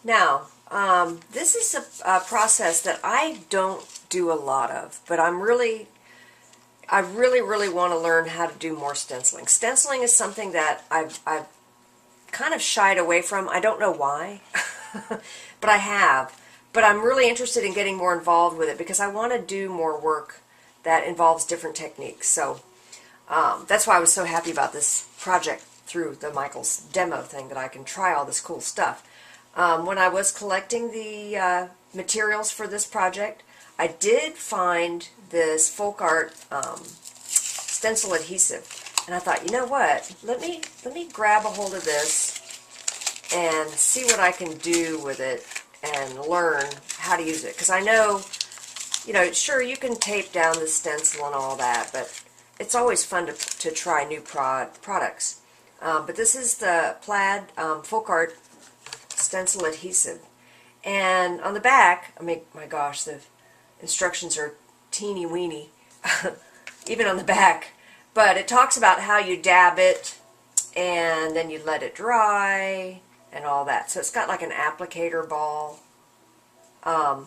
Now, this is a process that I don't do a lot of, but I really want to learn how to do more stenciling. Stenciling is something that I've kind of shied away from. I don't know why, but I have. But I'm really interested in getting more involved with it because I want to do more work that involves different techniques. So that's why I was so happy about this project through the Michael's demo thing, that I can try all this cool stuff. When I was collecting the materials for this project, I did find this folk art stencil adhesive, and I thought, you know what? Let me grab a hold of this and see what I can do with it and learn how to use it. Because I know, sure, you can tape down the stencil and all that, but it's always fun to try new products. But this is the plaid folk art stencil adhesive, and on the back, I mean, my gosh, the instructions are teeny weeny even on the back, but it talks about how you dab it and then you let it dry and all that. So it's got like an applicator ball.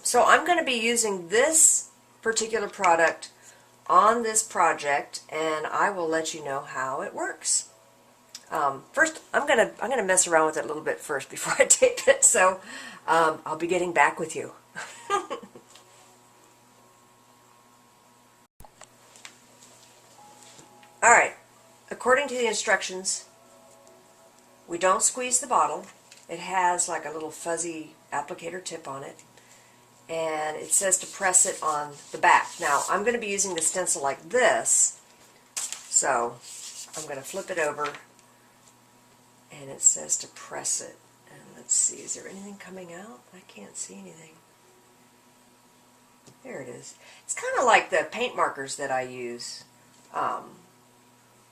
So I'm going to be using this particular product on this project, and I will let you know how it works. First, I'm gonna mess around with it a little bit first before I tape it, so I'll be getting back with you. Alright, according to the instructions, we don't squeeze the bottle. It has like a little fuzzy applicator tip on it, and it says to press it on the back. Now, I'm going to be using the stencil like this, so I'm going to flip it over, and it says to press it. And let's see, is there anything coming out? I can't see anything. There it is. It's kind of like the paint markers that I use.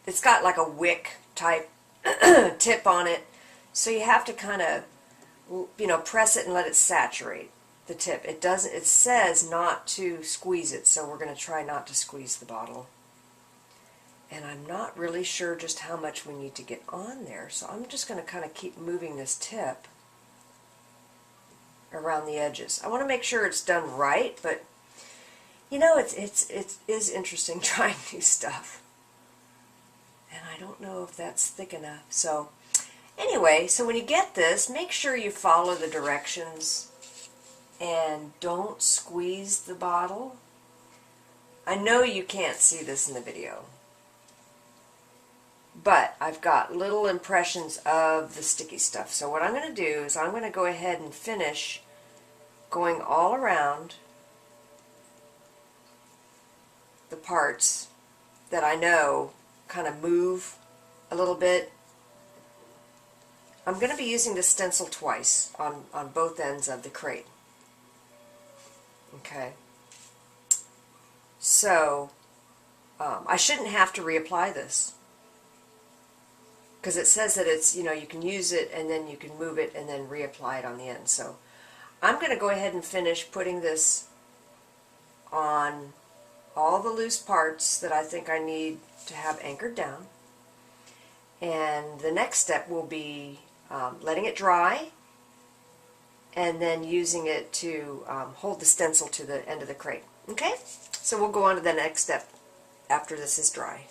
It's got like a wick type tip on it, so you have to kind of, press it and let it saturate the tip. It doesn't. It says not to squeeze it, so we're going to try not to squeeze the bottle. And I'm not really sure just how much we need to get on there, so I'm just going to kind of keep moving this tip around the edges. I want to make sure it's done right, but it is interesting trying new stuff. And I don't know if that's thick enough. So anyway, so when you get this, make sure you follow the directions and don't squeeze the bottle. I know you can't see this in the video, but I've got little impressions of the sticky stuff. So what I'm going to do is I'm going to go ahead and finish going all around the parts that I know kind of move a little bit. I'm going to be using the stencil twice on both ends of the crate. Okay. So I shouldn't have to reapply this, because it says that it's, you can use it and then you can move it and then reapply it on the end. So I'm going to go ahead and finish putting this on all the loose parts that I think I need to have anchored down. And the next step will be letting it dry and then using it to hold the stencil to the end of the crate. Okay? So we'll go on to the next step after this is dry.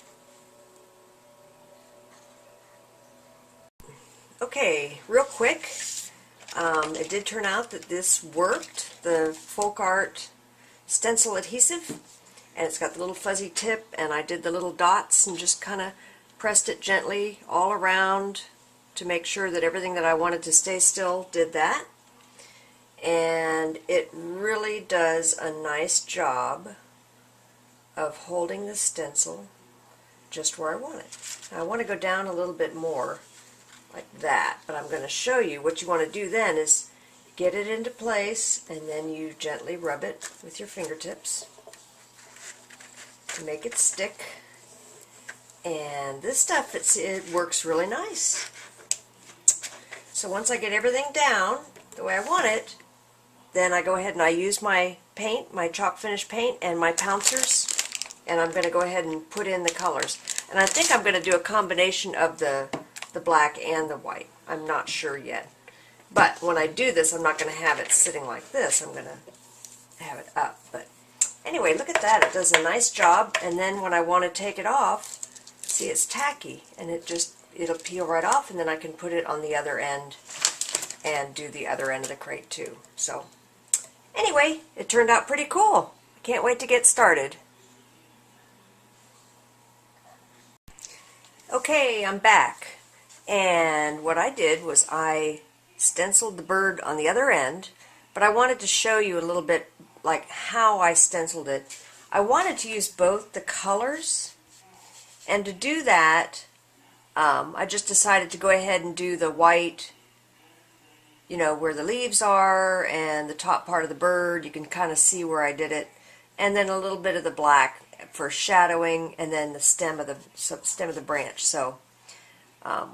Okay, real quick, it did turn out that this worked, the folk art stencil adhesive, and it's got the little fuzzy tip, and I did the little dots and just kind of pressed it gently all around to make sure that everything that I wanted to stay still did that. And it really does a nice job of holding the stencil just where I want it. Now, I want to go down a little bit more like that, but I'm going to show you what you want to do then is get it into place, and then you gently rub it with your fingertips to make it stick. And this stuff, it works really nice. So once I get everything down the way I want it, then I go ahead and I use my paint, my chalk finish paint, and my pouncers, and I'm going to go ahead and put in the colors. And I think I'm going to do a combination of the black and the white. I'm not sure yet. But when I do this, I'm not going to have it sitting like this. I'm going to have it up. But anyway, look at that. It does a nice job. And then when I want to take it off, see, it's tacky. And it'll peel right off. And then I can put it on the other end and do the other end of the crate too. So anyway, it turned out pretty cool. Can't wait to get started. Okay, I'm back. And what I did was I stenciled the bird on the other end, but I wanted to show you a little bit like how I stenciled it. I wanted to use both the colors, and to do that I just decided to go ahead and do the white, you know, where the leaves are and the top part of the bird. You can kind of see where I did it, and then a little bit of the black for shadowing, and then the stem of the branch. So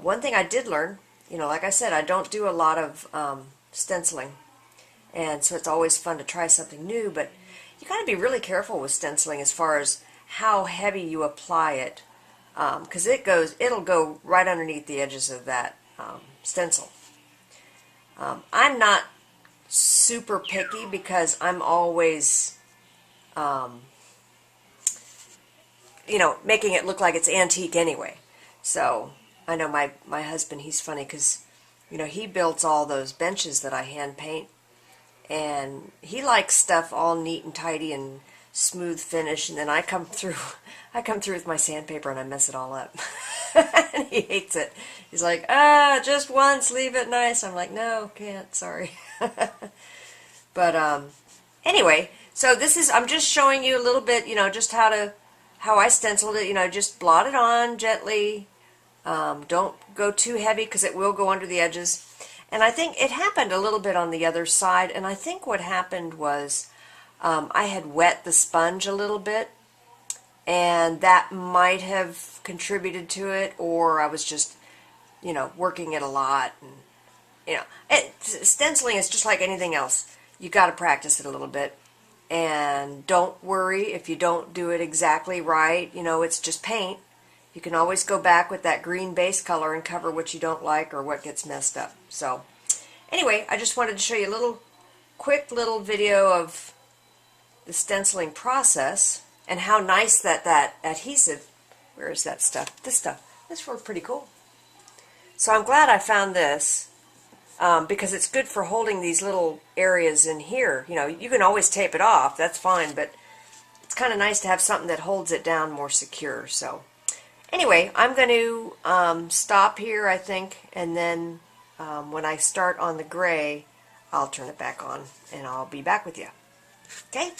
one thing I did learn, you know, like I said, I don't do a lot of stenciling, and so it's always fun to try something new, but you got to be really careful with stenciling as far as how heavy you apply it, because it'll go right underneath the edges of that stencil. I'm not super picky because I'm always you know, making it look like it's antique anyway. So I know my husband, he's funny because, you know, he builds all those benches that I hand paint, and he likes stuff all neat and tidy and smooth finish, and then I come through with my sandpaper and I mess it all up. And he hates it. He's like, just once, leave it nice. I'm like, no, can't, sorry. But anyway, so I'm just showing you a little bit, you know, just how I stenciled it. You know, just blot it on gently. Don't go too heavy because it will go under the edges. And I think it happened a little bit on the other side, and I think what happened was I had wet the sponge a little bit, and that might have contributed to it, or I was just, you know, working it a lot. And, you know, stenciling is just like anything else. You got to practice it a little bit. And don't worry if you don't do it exactly right. You know, it's just paint. You can always go back with that green base color and cover what you don't like or what gets messed up. So anyway, I just wanted to show you a quick little video of the stenciling process and how nice that adhesive, where is that stuff? This worked pretty cool. So I'm glad I found this. Because it's good for holding these little areas in here. You know, you can always tape it off, that's fine, but it's kind of nice to have something that holds it down more secure. So anyway, I'm going to stop here, I think, and then when I start on the gray, I'll turn it back on, and I'll be back with you. Okay?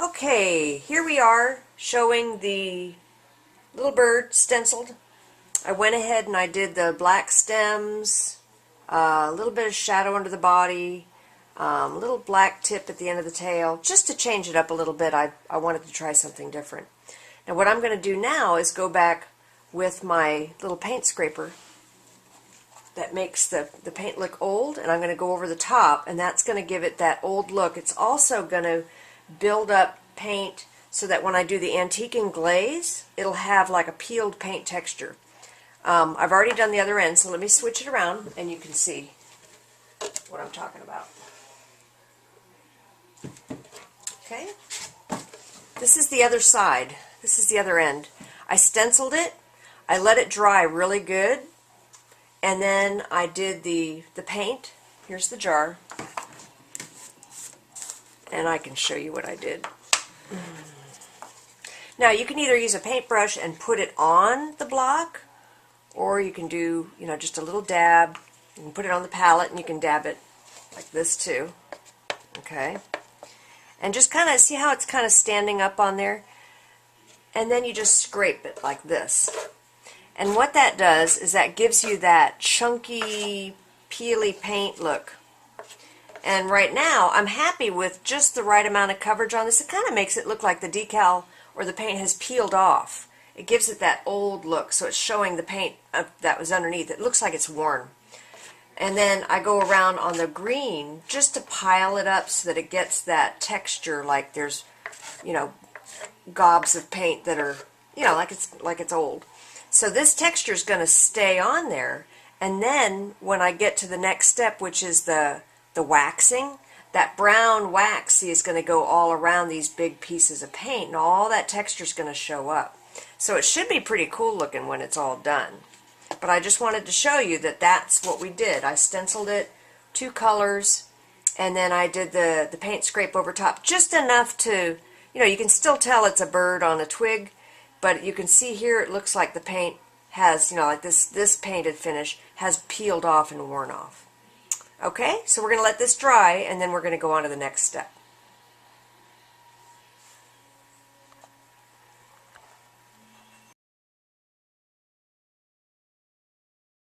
Okay, here we are showing the little bird stenciled. I went ahead and I did the black stems, a little bit of shadow under the body, a little black tip at the end of the tail, just to change it up a little bit. I wanted to try something different. Now what I'm going to do now is go back with my little paint scraper that makes the paint look old, and I'm going to go over the top, and that's going to give it that old look. It's also going to build up paint so that when I do the antique and glaze, it'll have like a peeled paint texture. I've already done the other end, so let me switch it around and you can see what I'm talking about. Okay, this is the other side. This is the other end. I stenciled it, I let it dry really good, and then I did the paint. Here's the jar. And I can show you what I did. Now you can either use a paintbrush and put it on the block, or you can do, you know, just a little dab. You can put it on the palette and you can dab it like this too. Okay. And just kind of see how it's kind of standing up on there. And then you just scrape it like this. And what that does is that gives you that chunky, peely paint look. And right now, I'm happy with just the right amount of coverage on this. It kind of makes it look like the decal or the paint has peeled off. It gives it that old look, so it's showing the paint that was underneath. It looks like it's worn. And then I go around on the green just to pile it up so that it gets that texture, like there's, you know, gobs of paint that are, you know, like it's old. So this texture is going to stay on there, and then when I get to the next step, which is the waxing, that brown wax, see, is going to go all around these big pieces of paint, and all that texture is going to show up. So it should be pretty cool looking when it's all done. But I just wanted to show you that that's what we did. I stenciled it 2 colors, and then I did the paint scrape over top just enough to, you know, you can still tell it's a bird on a twig, but you can see here it looks like the paint has, you know, like this painted finish has peeled off and worn off. Okay, so we're going to let this dry, and then we're going to go on to the next step.